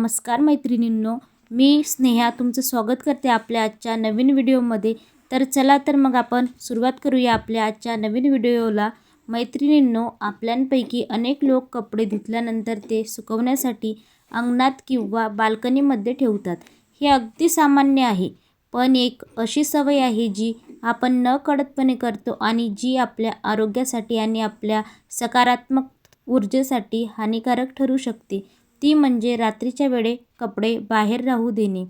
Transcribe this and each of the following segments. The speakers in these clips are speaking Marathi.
नमस्कार मैत्रिणींनो, मी स्नेहा तुमचं स्वागत करते आपल्या आजच्या नवीन व्हिडिओमध्ये. तर चला तर मग आपण सुरुवात करूया आपल्या आजच्या नवीन व्हिडिओला. मैत्रिणींनो, आपल्यापैकी अनेक लोक कपडे धुतल्यानंतर ते सुकवण्यासाठी अंगणात किंवा बाल्कनीमध्ये ठेवतात. हे अगदी सामान्य आहे, पण एक अशी सवय आहे जी आपण नकळतपणे करतो आणि जी आपल्या आरोग्यासाठी आणि आपल्या सकारात्मक ऊर्जेसाठी हानिकारक ठरू शकते. ती म्हणजे रात्रीच्या वेळी कपडे बाहेर राहू देणे.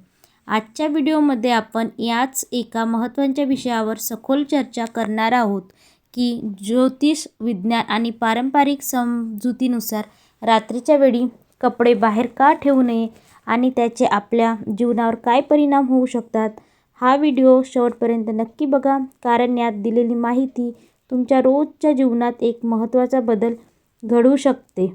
आजच्या व्हिडिओमध्ये आपण याच एका महत्त्वाच्या विषयावर सखोल चर्चा करणार आहोत की ज्योतिष विज्ञान आणि पारंपरिक समजुतीनुसार रात्रीच्या वेळी कपडे बाहेर का ठेवू नये आणि त्याचे आपल्या जीवनावर काय परिणाम होऊ शकतात. हा व्हिडिओ शेवटपर्यंत नक्की बघा, कारण यात दिलेली माहिती तुमच्या रोजच्या जीवनात एक महत्त्वाचा बदल घडवू शकते.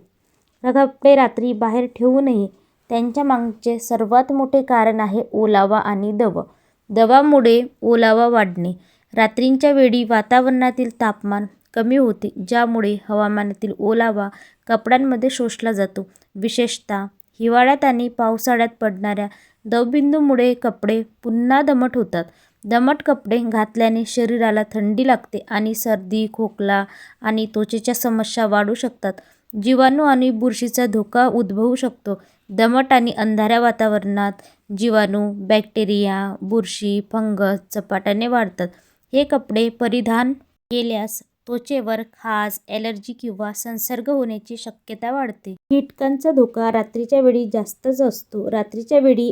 कपडे रात्री बाहेर ठेवू नये त्यांच्या मागचे सर्वात मोठे कारण आहे ओलावा आणि दव. दवामुळे ओलावा वाढणे. रात्रीच्या वेळी वातावरणातील तापमान कमी होते, ज्यामुळे हवामानातील ओलावा कपड्यांमध्ये शोषला जातो. विशेषतः हिवाळ्यात आणि पावसाळ्यात पडणाऱ्या दवबिंदूमुळे कपडे पुन्हा दमट होतात. दमट कपडे घातल्याने शरीराला थंडी लागते आणि सर्दी, खोकला आणि त्वचेच्या समस्या वाढू शकतात. जीवाणू आणि बुरशीचा धोका उद्भवू शकतो. दमट आणि अंधाऱ्या वातावरणात जीवाणू, बॅक्टेरिया, बुरशी, फंगस झपाट्याने वाढतात. हे कपडे परिधान केल्यास त्वचेवर खाज, ॲलर्जी किंवा संसर्ग होण्याची शक्यता वाढते. कीटकांचा धोका रात्रीच्या वेळी जास्तच असतो. रात्रीच्या वेळी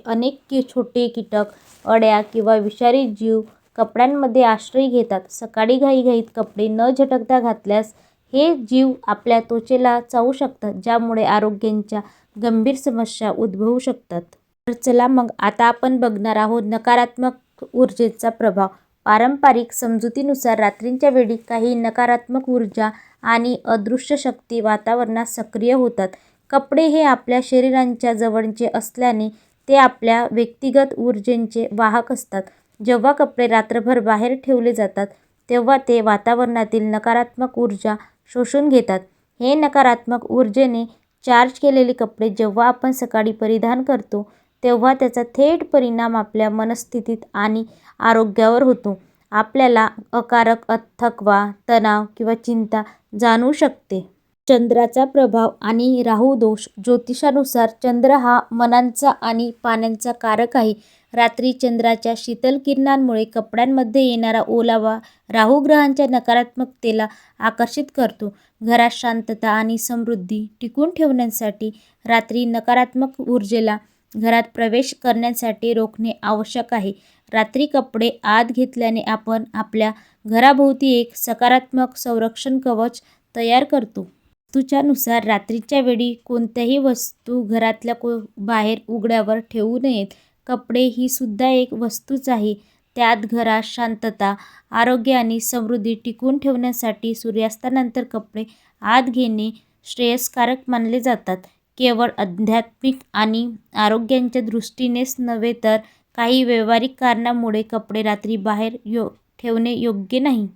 अनेक छोटे कीटक, अळ्या किंवा विषारी जीव कपड्यांमध्ये आश्रय घेतात. सकाळी घाईघाईत कपडे न झटकता घातल्यास हे जीव आपल्या त्वचेला चावू शकतात, ज्यामुळे आरोग्याच्या गंभीर समस्या उद्भवू शकतात. तर चला मग आता आपण बघणार आहोत नकारात्मक ऊर्जेचा प्रभाव. पारंपरिक समजुतीनुसार रात्रीच्या वेळी काही नकारात्मक ऊर्जा आणि अदृश्य शक्ती वातावरणात सक्रिय होतात. कपडे हे आपल्या शरीराच्या जवळचे असल्याने ते आपल्या व्यक्तिगत ऊर्जेचे वाहक असतात. जेव्हा कपडे रात्रभर बाहेर ठेवले जातात, तेव्हा ते वातावरणातील नकारात्मक ऊर्जा शोषून घेतात. हे नकारात्मक ऊर्जेने चार्ज केलेले कपडे जेव्हा आपण सकाळी परिधान करतो, तेव्हा त्याचा थेट परिणाम आपल्या मनस्थितीत आणि आरोग्यावर होतो. आपल्याला अकारक थकवा, तणाव किंवा चिंता जाणवू शकते. चंद्राचा प्रभाव आणि राहू दोष. ज्योतिषानुसार चंद्र हा मनाचा आणि पाण्याचा कारक आहे. रात्री चंद्राच्या शीतल किरणांमुळे कपड्यांमध्ये येणारा ओलावा राहू ग्रहांच्या नकारात्मकतेला आकर्षित करतो. घरात शांतता आणि समृद्धी टिकवून ठेवण्यासाठी रात्री नकारात्मक ऊर्जेला घरात प्रवेश करण्यासाठी रोखणे आवश्यक आहे. रात्री कपडे आत घेतल्याने आपण आपल्या घराभोवती एक सकारात्मक संरक्षण कवच तयार करतो. वास्तूच्यानुसार रात्रीच्या वेळी कोणत्याही वस्तू घरातल्या बाहेर उघड्यावर ठेवू नयेत. कपडे ही सुद्धा एक वस्तूच आहे. त्यात घरात शांतता, आरोग्य आणि समृद्धी टिकवून ठेवण्यासाठी सूर्यास्तानंतर कपडे आत घेणे श्रेयस्कारक मानले जातात. केवळ आध्यात्मिक आणि आरोग्याच्या दृष्टीनेच नव्हे, तर काही व्यावहारिक कारणांमुळे कपडे रात्री बाहेर ठेवणे योग्य नाही.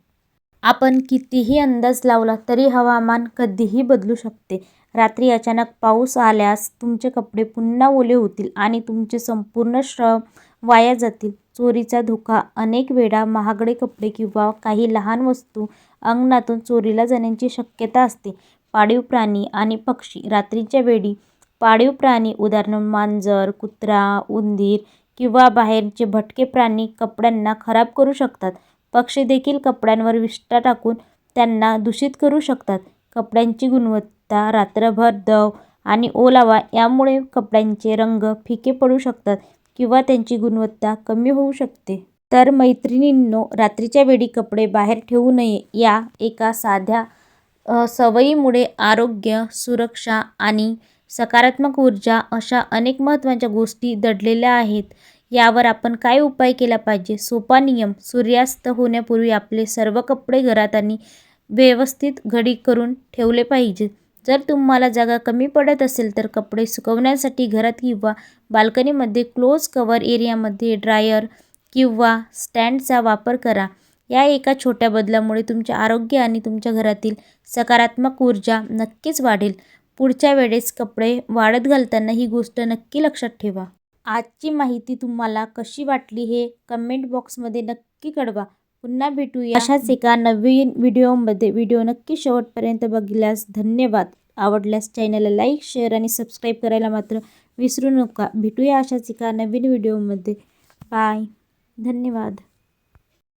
आपण कितीही अंदाज लावला तरी हवामान कधीही बदलू शकते. रात्री अचानक पाऊस आल्यास तुमचे कपडे पुन्हा ओले होतील आणि तुमचे संपूर्ण श्रम वाया जातील. चोरीचा धोका. अनेक वेळा महागडे कपडे किंवा काही लहान वस्तू अंगणातून चोरीला जाण्याची शक्यता असते. पाळीव प्राणी आणि पक्षी. रात्रीच्या वेळी पाळीव प्राणी, उदाहरण मांजर, कुत्रा, उंदीर किंवा बाहेरचे भटके प्राणी कपड्यांना खराब करू शकतात. पक्षी देखील कपड्यांवर विष्ठा टाकून त्यांना दूषित करू शकतात. कपड्यांची गुणवत्ता. रात्रभर दव आणि ओलावा यामुळे कपड्यांचे रंग फिके पडू शकतात किंवा त्यांची गुणवत्ता कमी होऊ शकते. तर मैत्रिणींनो, रात्रीच्या वेळी कपडे बाहेर ठेवू नये या एका साध्या सवयीमुळे आरोग्य, सुरक्षा आणि सकारात्मक ऊर्जा अशा अनेक महत्त्वाच्या गोष्टी दडलेल्या आहेत. यावर आपण काय उपाय केला पाहिजे? सोपा नियम. सूर्यास्त होण्यापूर्वी आपले सर्व कपडे घरात आणि व्यवस्थित घडी करून ठेवले पाहिजेत. जर तुम्हाला जागा कमी पडत असेल तर कपडे सुकवण्यासाठी घरात किंवा बाल्कनीमध्ये क्लोज कव्हर एरियामध्ये ड्रायर किंवा स्टँडचा वापर करा. या एका छोट्या बदलामुळे तुमचे आरोग्य आणि तुमच्या घरातील सकारात्मक ऊर्जा नक्कीच वाढेल. पुढच्या वेळेस कपडे वाळत घालताना ही गोष्ट नक्की लक्षात ठेवा. आजची माहिती तुम्हाला कशी वाटली हे कमेंट बॉक्समध्ये नक्की कळवा. पुन्हा भेटूया अशाच एका नवीन व्हिडिओमध्ये. व्हिडिओ नक्की शेवटपर्यंत बघितल्यास धन्यवाद. आवडल्यास चॅनलला लाईक, शेअर आणि सबस्क्राईब करायला मात्र विसरू नका. भेटूया अशाच एका नवीन व्हिडिओमध्ये. बाय. धन्यवाद.